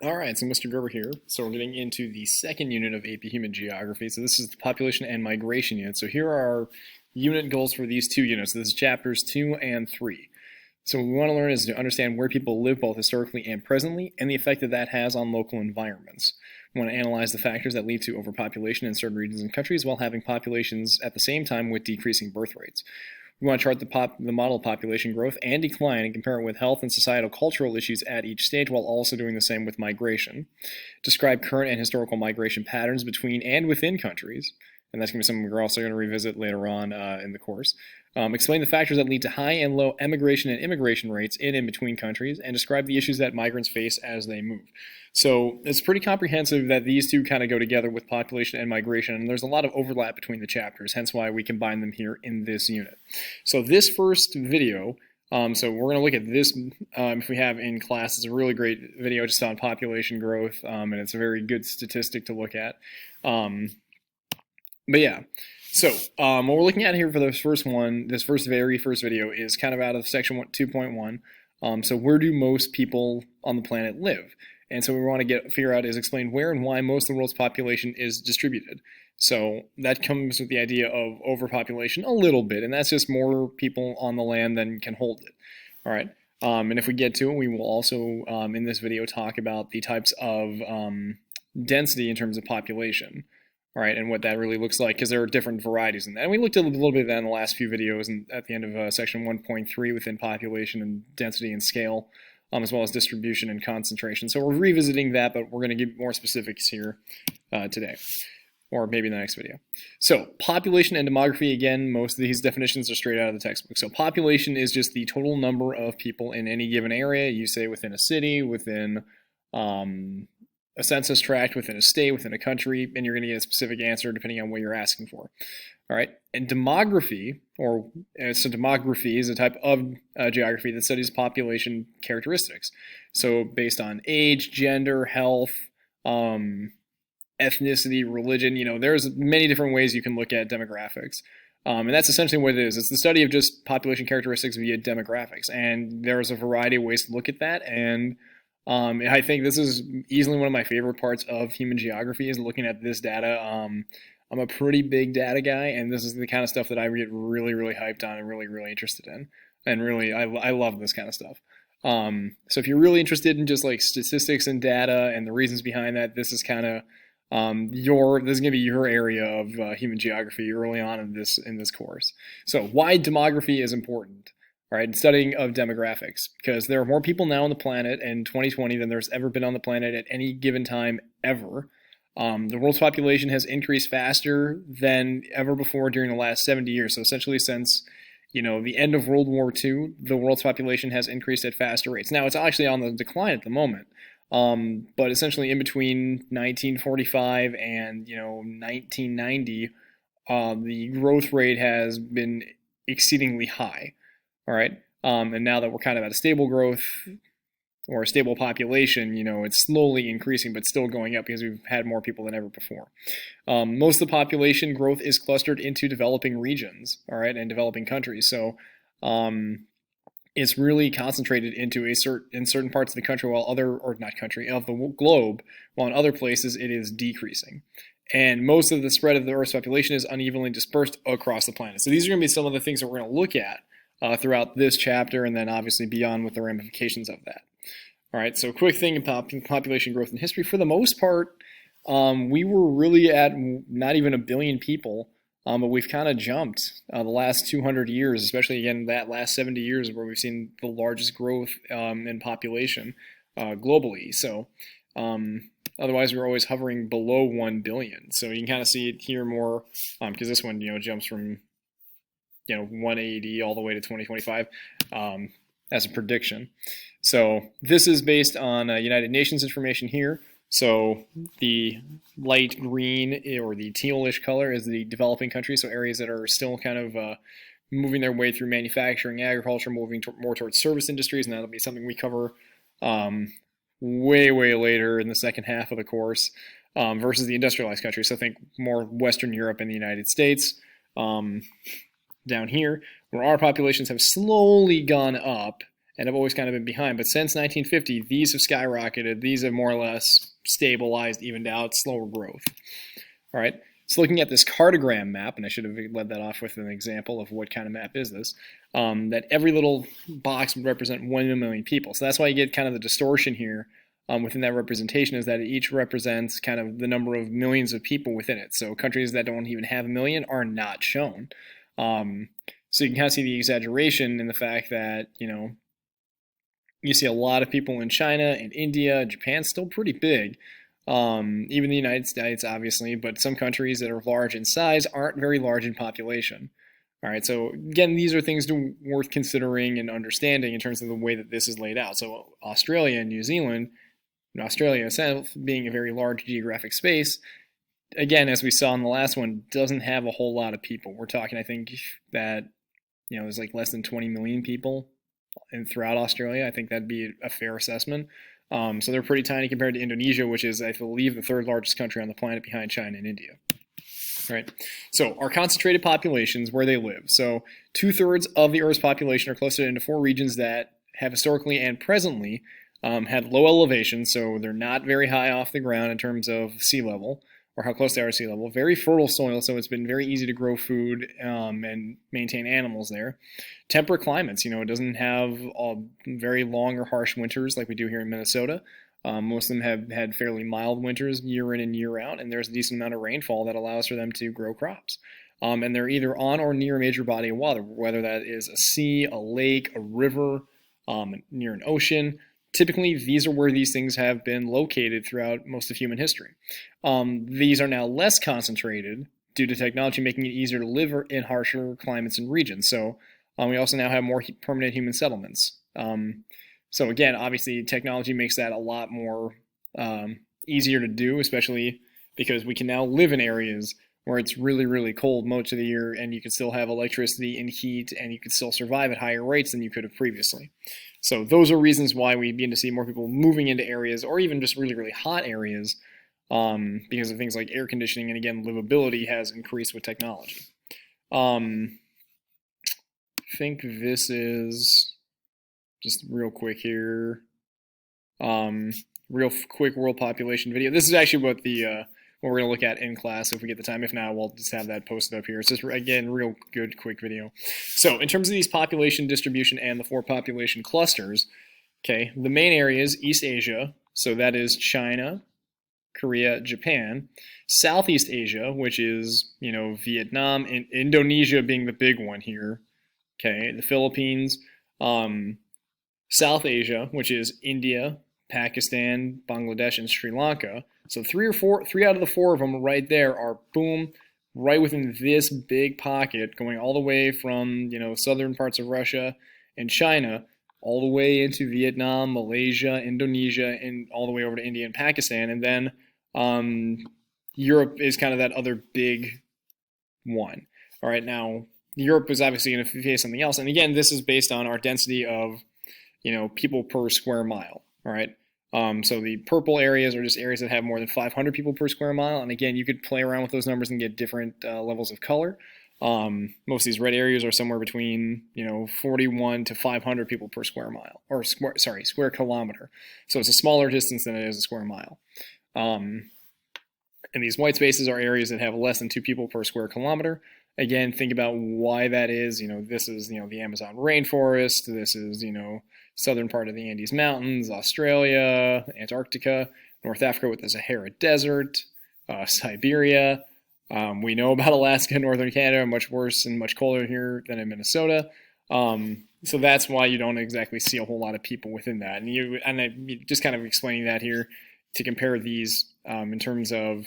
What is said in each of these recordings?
All right, so Mr. Gerber here. So we're getting into the second unit of AP Human Geography. So this is the population and migration unit. So here are our unit goals for these two units. This is chapters 2 and 3. So what we want to learn is to understand where people live both historically and presently and the effect that that has on local environments. We want to analyze the factors that lead to overpopulation in certain regions and countries while having populations at the same time with decreasing birth rates. We want to chart the model population growth and decline and compare it with health and societal cultural issues at each stage while also doing the same with migration. Describe current and historical migration patterns between and within countries. And that's going to be something we're also going to revisit later on in the course. Explain the factors that lead to high and low emigration and immigration rates in and between countries, and describe the issues that migrants face as they move. So it's pretty comprehensive that these two kind of go together with population and migration, and there's a lot of overlap between the chapters, hence why we combine them here in this unit. So this first video, so we're going to look at this if we have in class. It's a really great video just on population growth, and it's a very good statistic to look at. But yeah, so what we're looking at here for this first one, this very first video, is kind of out of section 2.1. So where do most people on the planet live? And so what we want to figure out is explain where and why most of the world's population is distributed. So that comes with the idea of overpopulation a little bit, and that's just more people on the land than can hold it. All right. And if we get to it, we will also in this video talk about the types of density in terms of population. All right, and what that really looks like, because there are different varieties in that. And we looked at a little bit of that in the last few videos and at the end of section 1.3 within population and density and scale, as well as distribution and concentration. So we're revisiting that, but we're going to give more specifics here today, or maybe in the next video. So population and demography, again, most of these definitions are straight out of the textbook. So population is just the total number of people in any given area. You say within a city, within a census tract, within a state, within a country, and you're going to get a specific answer depending on what you're asking for. All right, and demography, so demography is a type of geography that studies population characteristics. So based on age, gender, health, ethnicity, religion, there's many different ways you can look at demographics. And that's essentially what it is. It's the study of just population characteristics via demographics. And there's a variety of ways to look at that. And I think this is easily one of my favorite parts of human geography is looking at this data. I'm a pretty big data guy, and this is the kind of stuff that I get really, really hyped on and really, really interested in. And really, I love this kind of stuff. So if you're really interested in just like statistics and data and the reasons behind that, this is kind of this is going to be your area of human geography early on in this course. So why demography is important. All right, studying of demographics, because there are more people now on the planet in 2020 than there's ever been on the planet at any given time ever. The world's population has increased faster than ever before during the last 70 years. So essentially since, the end of World War II, the world's population has increased at faster rates. Now it's actually on the decline at the moment. But essentially in between 1945 and, 1990, the growth rate has been exceedingly high. All right. And now that we're kind of at a stable growth or a stable population, it's slowly increasing, but still going up because we've had more people than ever before. Most of the population growth is clustered into developing regions, all right, and developing countries. So it's really concentrated into in certain parts of the country, of the globe, while in other places it is decreasing. And most of the spread of the Earth's population is unevenly dispersed across the planet. So these are going to be some of the things that we're going to look at throughout this chapter, and then obviously beyond with the ramifications of that. All right, so quick thing about population growth in history. For the most part, we were really at not even 1 billion people, but we've kind of jumped the last 200 years, especially again that last 70 years where we've seen the largest growth in population globally. So otherwise, we were always hovering below 1 billion. So you can kind of see it here more because this one, jumps from 180 all the way to 2025 as a prediction. So this is based on United Nations information here. So the light green or the tealish color is the developing countries, so areas that are still kind of moving their way through manufacturing, agriculture, moving more towards service industries, and that'll be something we cover way, way later in the second half of the course versus the industrialized countries. So think more Western Europe and the United States. Down here, where our populations have slowly gone up and have always kind of been behind. But since 1950, these have skyrocketed. These have more or less stabilized, evened out, slower growth. All right. So looking at this cartogram map, and I should have led that off with an example of what kind of map is this, that every little box would represent 1 million people. So that's why you get kind of the distortion here within that representation, is that it each represents kind of the number of millions of people within it. So countries that don't even have a million are not shown. So you can kind of see the exaggeration in the fact that, you see a lot of people in China and India. Japan's still pretty big. Even the United States, obviously, but some countries that are large in size aren't very large in population. All right, so again, these are things worth considering and understanding in terms of the way that this is laid out. So Australia and New Zealand, and Australia itself being a very large geographic space, again, as we saw in the last one, doesn't have a whole lot of people. We're talking, I think, that there's like less than 20 million people throughout Australia. I think that'd be a fair assessment. So they're pretty tiny compared to Indonesia, which is, I believe, the third largest country on the planet behind China and India. Right. So our concentrated populations, where they live. So 2/3 of the Earth's population are clustered into 4 regions that have historically and presently had low elevation, so they're not very high off the ground in terms of sea level, or how close they are to sea level. Very fertile soil, so it's been very easy to grow food and maintain animals there. Temperate climates, it doesn't have very long or harsh winters like we do here in Minnesota. Most of them have had fairly mild winters year in and year out, and there's a decent amount of rainfall that allows for them to grow crops. And they're either on or near a major body of water, whether that is a sea, a lake, a river, near an ocean. Typically, these are where these things have been located throughout most of human history. These are now less concentrated due to technology making it easier to live in harsher climates and regions. So we also now have more permanent human settlements. So again, obviously, technology makes that a lot more easier to do, especially because we can now live in areas where it's really, really cold most of the year, and you can still have electricity and heat, and you can still survive at higher rates than you could have previously. So those are reasons why we begin to see more people moving into areas, or even just really, really hot areas, because of things like air conditioning, and again, livability has increased with technology. I think this is just real quick here. Real quick world population video. This is actually what what we're going to look at in class if we get the time. If not, we'll just have that posted up here. It's just, again, real good, quick video. So in terms of these population distribution and the 4 population clusters, okay, the main areas, East Asia, so that is China, Korea, Japan. Southeast Asia, which is, Vietnam, and Indonesia being the big one here, okay, the Philippines. South Asia, which is India, Pakistan, Bangladesh, and Sri Lanka. So 3 out of the 4 of them right there are, boom, right within this big pocket, going all the way from, southern parts of Russia and China, all the way into Vietnam, Malaysia, Indonesia, and all the way over to India and Pakistan. And then Europe is kind of that other big one. All right, now Europe is obviously going to face something else. And again, this is based on our density of, people per square mile. All right. So the purple areas are just areas that have more than 500 people per square mile. And again, you could play around with those numbers and get different levels of color. Most of these red areas are somewhere between, 41 to 500 people per square mile, or square kilometer. So it's a smaller distance than it is a square mile. And these white spaces are areas that have less than 2 people per square kilometer. Again, think about why that is. This is, the Amazon rainforest. This is, southern part of the Andes Mountains, Australia, Antarctica, North Africa with the Sahara Desert, Siberia. We know about Alaska and northern Canada, much worse and much colder here than in Minnesota. So that's why you don't exactly see a whole lot of people within that. And I just kind of explaining that here to compare these in terms of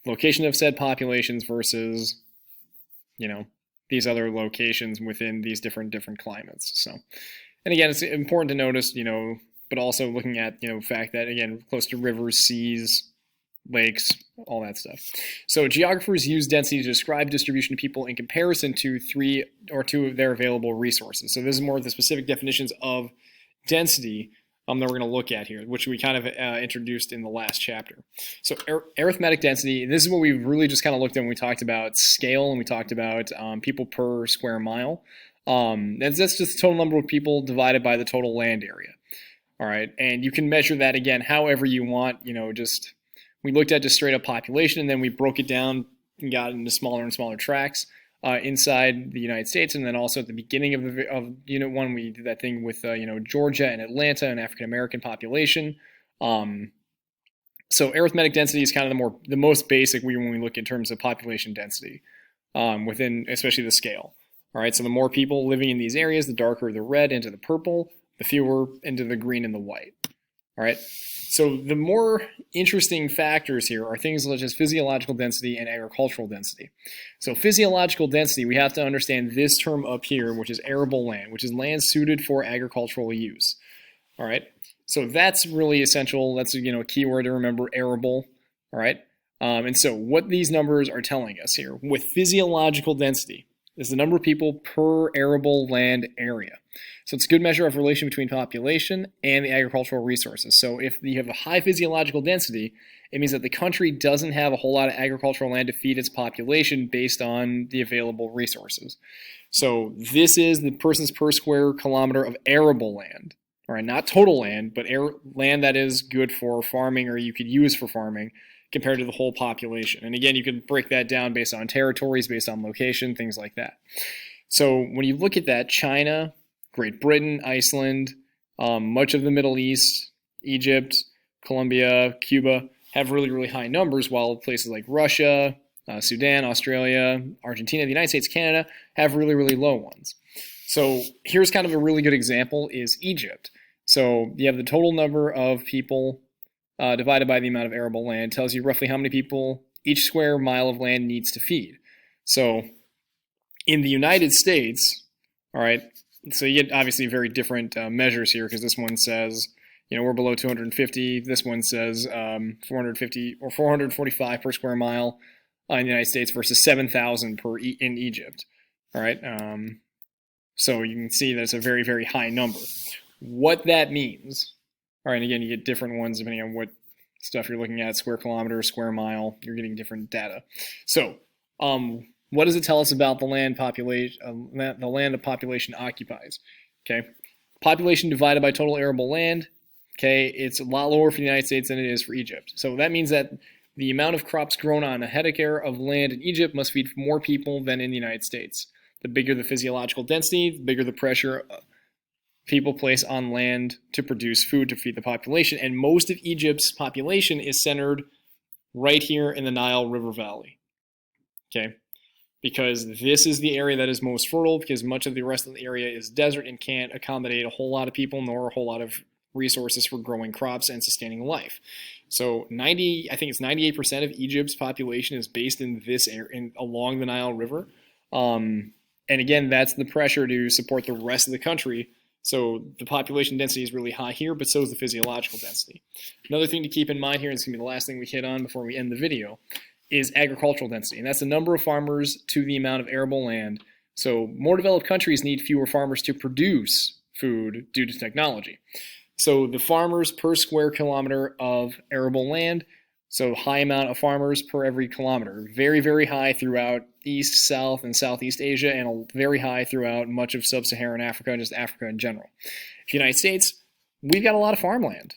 location of said populations versus, these other locations within these different climates. So. And again, it's important to notice, but also looking at, fact that, again, close to rivers, seas, lakes, all that stuff. So geographers use density to describe distribution of people in comparison to 2 of their available resources. So this is more of the specific definitions of density that we're going to look at here, which we kind of introduced in the last chapter. So arithmetic density, this is what we really just kind of looked at when we talked about scale and we talked about people per square mile. That's just the total number of people divided by the total land area. All right, and you can measure that again however you want. Just we looked at just straight up population, and then we broke it down and got into smaller and smaller tracts inside the United States, and then also at the beginning of Unit 1, we did that thing with Georgia and Atlanta and African American population. So arithmetic density is kind of the most basic when we look in terms of population density within especially the scale. All right, so the more people living in these areas, the darker the red into the purple, the fewer into the green and the white. All right, so the more interesting factors here are things such as physiological density and agricultural density. So physiological density, we have to understand this term up here, which is arable land, which is land suited for agricultural use. All right, so that's really essential. That's a keyword to remember, arable. All right, and so what these numbers are telling us here with physiological density is the number of people per arable land area. So it's a good measure of relation between population and the agricultural resources. So if you have a high physiological density, it means that the country doesn't have a whole lot of agricultural land to feed its population based on the available resources. So this is the persons per square kilometer of arable land. All right, not total land, but land that is good for farming or you could use for farming compared to the whole population. And again, you can break that down based on territories, based on location, things like that. So when you look at that, China, Great Britain, Iceland, much of the Middle East, Egypt, Colombia, Cuba have really, really high numbers, while places like Russia, Sudan, Australia, Argentina, the United States, Canada have really, really low ones. So here's kind of a really good example is Egypt. So you have the total number of people divided by the amount of arable land, tells you roughly how many people each square mile of land needs to feed. So in the United States, all right, so you get obviously very different measures here, because this one says, we're below 250. This one says 450 or 445 per square mile in the United States versus 7,000 in Egypt. All right, so you can see that it's a very, very high number. What that means, all right, again, you get different ones depending on what stuff you're looking at, square kilometer, square mile, you're getting different data. So what does it tell us about the land population, the land the population occupies? Okay, population divided by total arable land, okay, it's a lot lower for the United States than it is for Egypt. So that means that the amount of crops grown on a hectare of land in Egypt must feed more people than in the United States. The bigger the physiological density, the bigger the pressure people place on land to produce food to feed the population. And most of Egypt's population is centered right here in the Nile River Valley. Okay, because this is the area that is most fertile, because much of the rest of the area is desert and can't accommodate a whole lot of people nor a whole lot of resources for growing crops and sustaining life. So I think it's 98% of Egypt's population is based in this area, along the Nile River. And again, that's the pressure to support the rest of the country. So the population density is really high here, but so is the physiological density. Another thing to keep in mind here, and it's going to be the last thing we hit on before we end the video, is agricultural density. And that's the number of farmers to the amount of arable land. So more developed countries need fewer farmers to produce food due to technology. So the farmers per square kilometer of arable land, so high amount of farmers per every kilometer. Very, very high throughout East, South, and Southeast Asia, and very high throughout much of sub-Saharan Africa and just Africa in general. The United States, we've got a lot of farmland,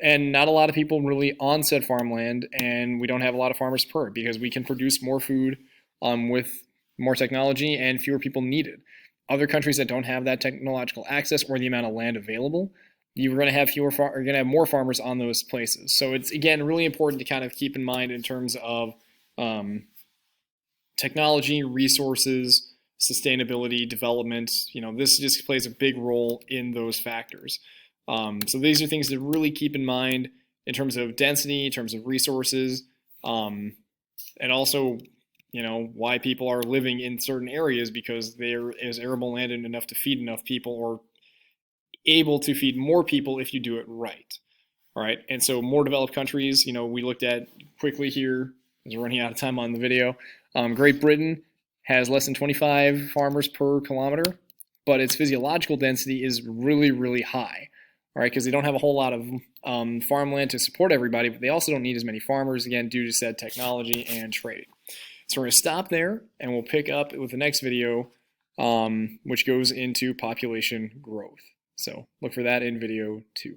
and not a lot of people really on said farmland, and we don't have a lot of farmers per, because we can produce more food with more technology and fewer people needed. Other countries that don't have that technological access or the amount of land available, you're going to have more farmers on those places. So it's, again, really important to kind of keep in mind in terms of technology, resources, sustainability, development. This just plays a big role in those factors. So these are things to really keep in mind in terms of density, in terms of resources, and also, why people are living in certain areas, because there is arable land enough to feed enough people, or able to feed more people if you do it right. All right, and so more developed countries, we looked at quickly here, as we're running out of time on the video. Great Britain has less than 25 farmers per kilometer, but its physiological density is really, really high. All right, because they don't have a whole lot of farmland to support everybody, but they also don't need as many farmers, again, due to said technology and trade. So we're going to stop there, and we'll pick up with the next video which goes into population growth. So look for that in video 2.